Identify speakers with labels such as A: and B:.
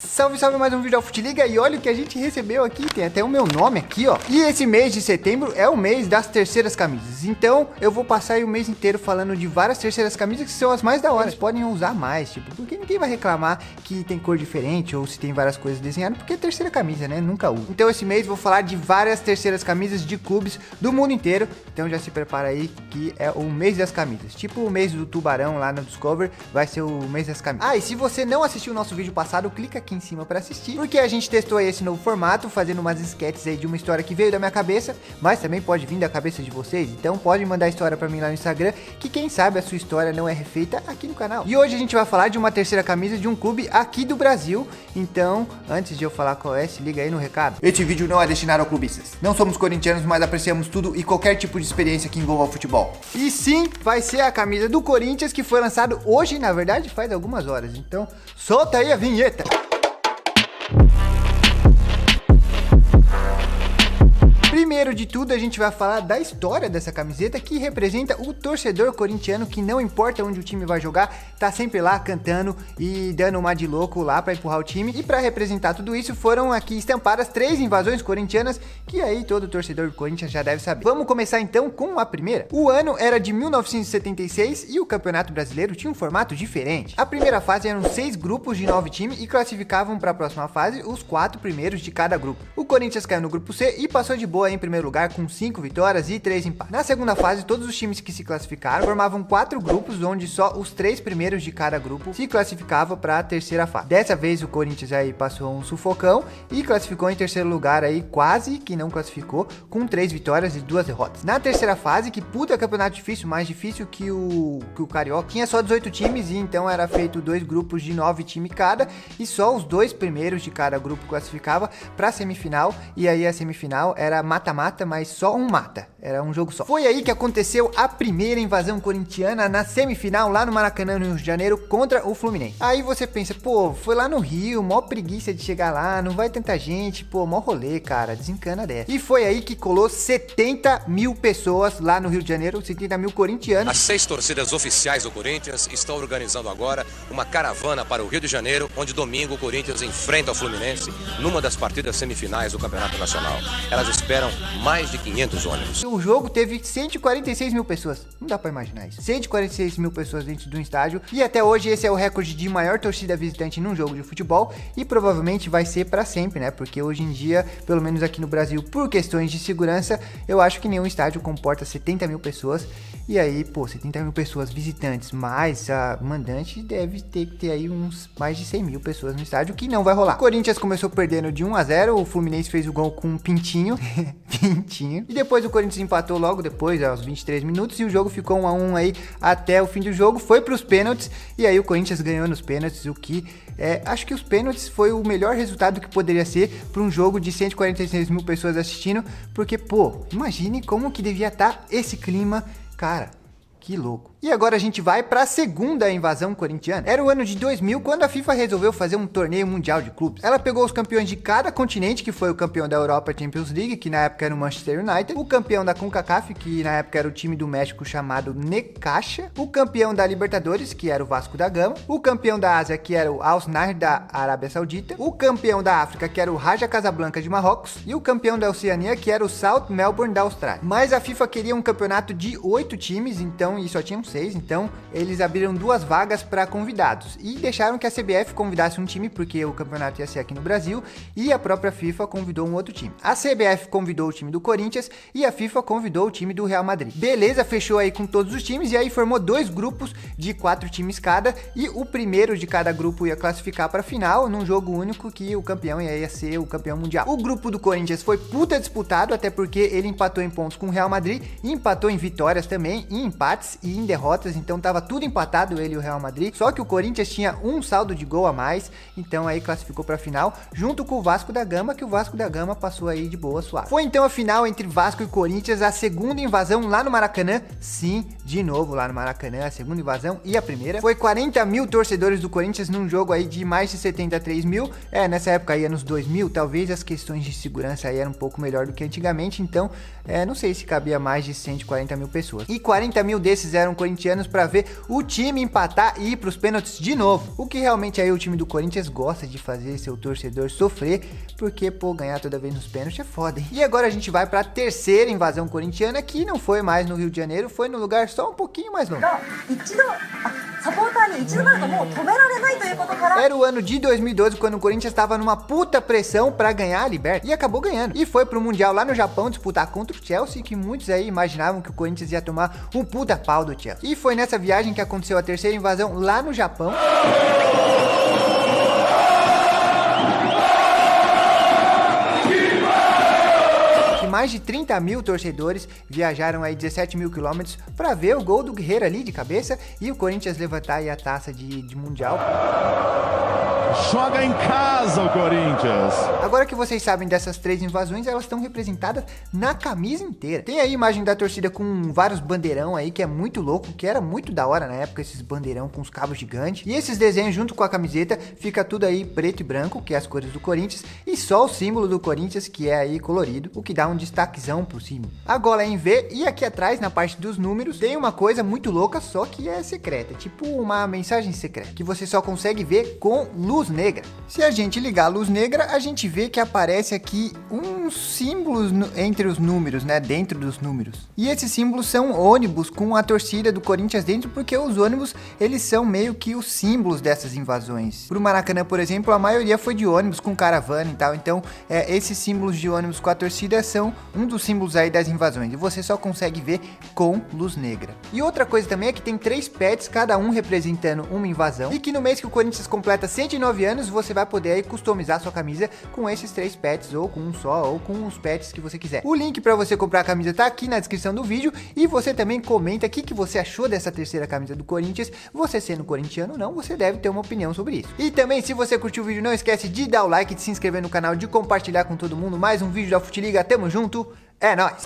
A: Salve, salve, mais um vídeo da Futiliga. E olha o que a gente recebeu aqui, tem até o meu nome aqui, ó. E esse mês de setembro é o mês das terceiras camisas. Então eu vou passar aí o mês inteiro falando de várias terceiras camisas que são as mais da hora. Eles podem usar mais, tipo, porque ninguém vai reclamar que tem cor diferente ou se tem várias coisas desenhadas, porque é terceira camisa, né? Nunca uso. Então esse mês vou falar de várias terceiras camisas de clubes do mundo inteiro. Então já se prepara aí que é o mês das camisas. Tipo o mês do Tubarão lá no Discover, vai ser o mês das camisas. Ah, e se você não assistiu o nosso vídeo passado, clica aqui em cima para assistir, porque a gente testou esse novo formato, fazendo umas sketches aí de uma história que veio da minha cabeça, mas também pode vir da cabeça de vocês, então pode mandar a história para mim lá no Instagram, que quem sabe a sua história não é refeita aqui no canal. E hoje a gente vai falar de uma terceira camisa de um clube aqui do Brasil, então antes de eu falar qual é, se liga aí no recado. Este vídeo não é destinado a clubistas, não somos corintianos, mas apreciamos tudo e qualquer tipo de experiência que envolva o futebol. E sim, vai ser a camisa do Corinthians, que foi lançado hoje, na verdade faz algumas horas, então solta aí a vinheta. Primeiro de tudo, a gente vai falar da história dessa camiseta, que representa o torcedor corintiano que não importa onde o time vai jogar, tá sempre lá cantando e dando uma de louco lá pra empurrar o time. E pra representar tudo isso, foram aqui estampadas 3 invasões corintianas, que aí todo torcedor do Corinthians já deve saber. Vamos começar então com a primeira. O ano era de 1976 e o Campeonato Brasileiro tinha um formato diferente. A primeira fase eram 6 grupos de 9 times e classificavam para a próxima fase os 4 primeiros de cada grupo. O Corinthians caiu no grupo C e passou de boa em primeiro lugar com 5 vitórias e 3 empates. Na segunda fase, todos os times que se classificaram formavam 4 grupos, onde só os 3 primeiros de cada grupo se classificavam para a terceira fase. Dessa vez o Corinthians aí passou um sufocão e classificou em terceiro lugar aí, quase que não classificou, com 3 vitórias e 2 derrotas. Na terceira fase, que puta campeonato difícil, mais difícil que o Carioca, tinha só 18 times e então era feito 2 grupos de 9 times cada e só os 2 primeiros de cada grupo classificava para a semifinal, e aí a semifinal era mata-mata, mas só um mata. Era um jogo só. Foi aí que aconteceu a primeira invasão corintiana na semifinal lá no Maracanã, no Rio de Janeiro, contra o Fluminense. Aí você pensa, pô, foi lá no Rio, mó preguiça de chegar lá, não vai tanta gente, pô, mó rolê, cara, desencana dessa. E foi aí que colou 70 mil pessoas lá no Rio de Janeiro, 70 mil corintianos.
B: As 6 torcidas oficiais do Corinthians estão organizando agora uma caravana para o Rio de Janeiro, onde domingo o Corinthians enfrenta o Fluminense numa das partidas semifinais do Campeonato Nacional. Elas esperam mais de 500 ônibus.
A: O jogo teve 146 mil pessoas. Não dá pra imaginar isso. 146 mil pessoas dentro do estádio. E até hoje esse é o recorde de maior torcida visitante num jogo de futebol. E provavelmente vai ser pra sempre, né? Porque hoje em dia, pelo menos aqui no Brasil, por questões de segurança, eu acho que nenhum estádio comporta 70 mil pessoas. E aí, pô, 70 mil pessoas visitantes, mais a mandante, deve ter que ter aí uns mais de 100 mil pessoas no estádio, que não vai rolar. O Corinthians começou perdendo de 1-0, o Fluminense fez o gol com um pintinho. Pintinho. E depois o Corinthians empatou logo depois, aos 23 minutos, e o jogo ficou 1-1 aí até o fim do jogo, foi pros pênaltis, e aí o Corinthians ganhou nos pênaltis, o que acho que os pênaltis foi o melhor resultado que poderia ser para um jogo de 146 mil pessoas assistindo, porque, pô, imagine como que devia estar esse clima, cara, que louco. E agora a gente vai para a segunda invasão corintiana. Era o ano de 2000, quando a FIFA resolveu fazer um torneio mundial de clubes. Ela pegou os campeões de cada continente, que foi o campeão da Europa Champions League, que na época era o Manchester United, o campeão da CONCACAF, que na época era o time do México chamado Necaxa, o campeão da Libertadores, que era o Vasco da Gama, o campeão da Ásia, que era o Al-Nassr da Arábia Saudita, o campeão da África, que era o Raja Casablanca de Marrocos, e o campeão da Oceania, que era o South Melbourne da Austrália. Mas a FIFA queria um campeonato de 8 times, então, e só tinham 6, então eles abriram 2 vagas para convidados e deixaram que a CBF convidasse um time, porque o campeonato ia ser aqui no Brasil, e a própria FIFA convidou um outro time. A CBF convidou o time do Corinthians e a FIFA convidou o time do Real Madrid. Beleza, fechou aí com todos os times, e aí formou 2 grupos de 4 times cada, e o primeiro de cada grupo ia classificar para a final, num jogo único, que o campeão ia ser o campeão mundial. O grupo do Corinthians foi puta disputado, até porque ele empatou em pontos com o Real Madrid, e empatou em vitórias também, em empates e em derrotas, então tava tudo empatado, ele e o Real Madrid, só que o Corinthians tinha um saldo de gol a mais, então aí classificou pra final, junto com o Vasco da Gama, que o Vasco da Gama passou aí de boa, suave. Foi então a final entre Vasco e Corinthians, a segunda invasão lá no Maracanã, sim, de novo lá no Maracanã, a segunda invasão, e a primeira foi 40 mil torcedores do Corinthians num jogo aí de mais de 73 mil, nessa época aí anos 2000, talvez as questões de segurança aí eram um pouco melhor do que antigamente, então não sei se cabia mais de 140 mil pessoas. E 40 mil desses eram corintianos corintianos para ver o time empatar e ir pros pênaltis de novo. O que realmente aí o time do Corinthians gosta de fazer seu torcedor sofrer, porque, pô, ganhar toda vez nos pênaltis é foda, hein? E agora a gente vai pra terceira invasão corintiana, que não foi mais no Rio de Janeiro, foi no lugar só um pouquinho mais longe. Era o ano de 2012, quando o Corinthians estava numa puta pressão pra ganhar a Libertadores, e acabou ganhando. E foi pro Mundial lá no Japão disputar contra o Chelsea, que muitos aí imaginavam que o Corinthians ia tomar um puta pau do Chelsea. E foi nessa viagem que aconteceu a terceira invasão lá no Japão. Mais de 30 mil torcedores viajaram aí 17 mil quilômetros para ver o gol do Guerreiro ali de cabeça e o Corinthians levantar aí a taça de Mundial.
C: Joga em casa o Corinthians.
A: Agora que vocês sabem dessas 3 invasões, elas estão representadas na camisa inteira. Tem aí a imagem da torcida com vários bandeirão aí, que é muito louco, que era muito da hora na época, esses bandeirão com os cabos gigantes. E esses desenhos junto com a camiseta, fica tudo aí preto e branco, que é as cores do Corinthians, e só o símbolo do Corinthians, que é aí colorido, o que dá um destaquezão pro símbolo. A gola é em V, e aqui atrás, na parte dos números, tem uma coisa muito louca, só que é secreta, tipo uma mensagem secreta, que você só consegue ver com luz negra. Se a gente ligar a luz negra, a gente vê que aparece aqui uns símbolos entre os números, né, dentro dos números. E esses símbolos são ônibus com a torcida do Corinthians dentro, porque os ônibus, eles são meio que os símbolos dessas invasões. Pro Maracanã, por exemplo, a maioria foi de ônibus com caravana e tal, então esses símbolos de ônibus com a torcida são um dos símbolos aí das invasões, e você só consegue ver com luz negra. E outra coisa também é que tem 3 pets, cada um representando uma invasão, e que no mês que o Corinthians completa 109 anos, você vai poder aí customizar sua camisa com esses 3 pets, ou com um só, ou com os pets que você quiser. O link para você comprar a camisa tá aqui na descrição do vídeo, e você também comenta o que você achou dessa terceira camisa do Corinthians. Você sendo corintiano ou não, você deve ter uma opinião sobre isso. E também, se você curtiu o vídeo, não esquece de dar o like, de se inscrever no canal, de compartilhar com todo mundo. Mais um vídeo da Futiliga, tamo junto, é nóis!